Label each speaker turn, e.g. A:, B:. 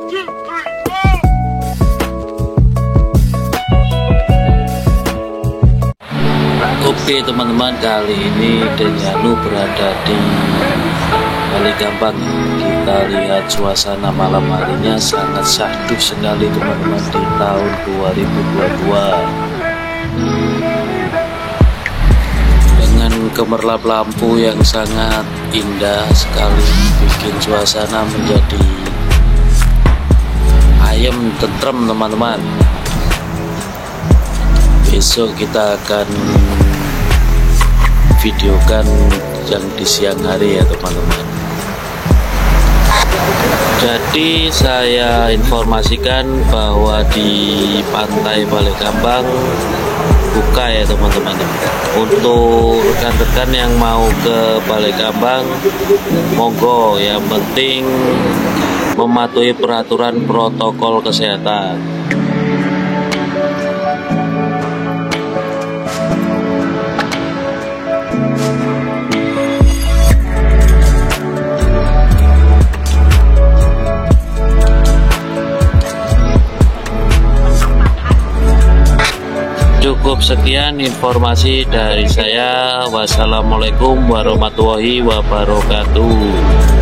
A: Oke teman-teman, kali ini Denyanu berada di Balikambang. Kita lihat suasana malam harinya sangat syahdu sekali teman-teman di tahun 2022. Dengan gemerlap lampu yang sangat indah sekali, bikin suasana menjadi ayem tentrem teman-teman. Besok kita akan videokan yang di siang hari ya teman-teman. Jadi saya informasikan bahwa di pantai Balikambang buka ya teman-teman. Untuk rekan-rekan yang mau ke Balikambang, monggo, yang penting mematuhi peraturan protokol kesehatan. Cukup sekian informasi dari saya. Wassalamualaikum warahmatullahi wabarakatuh.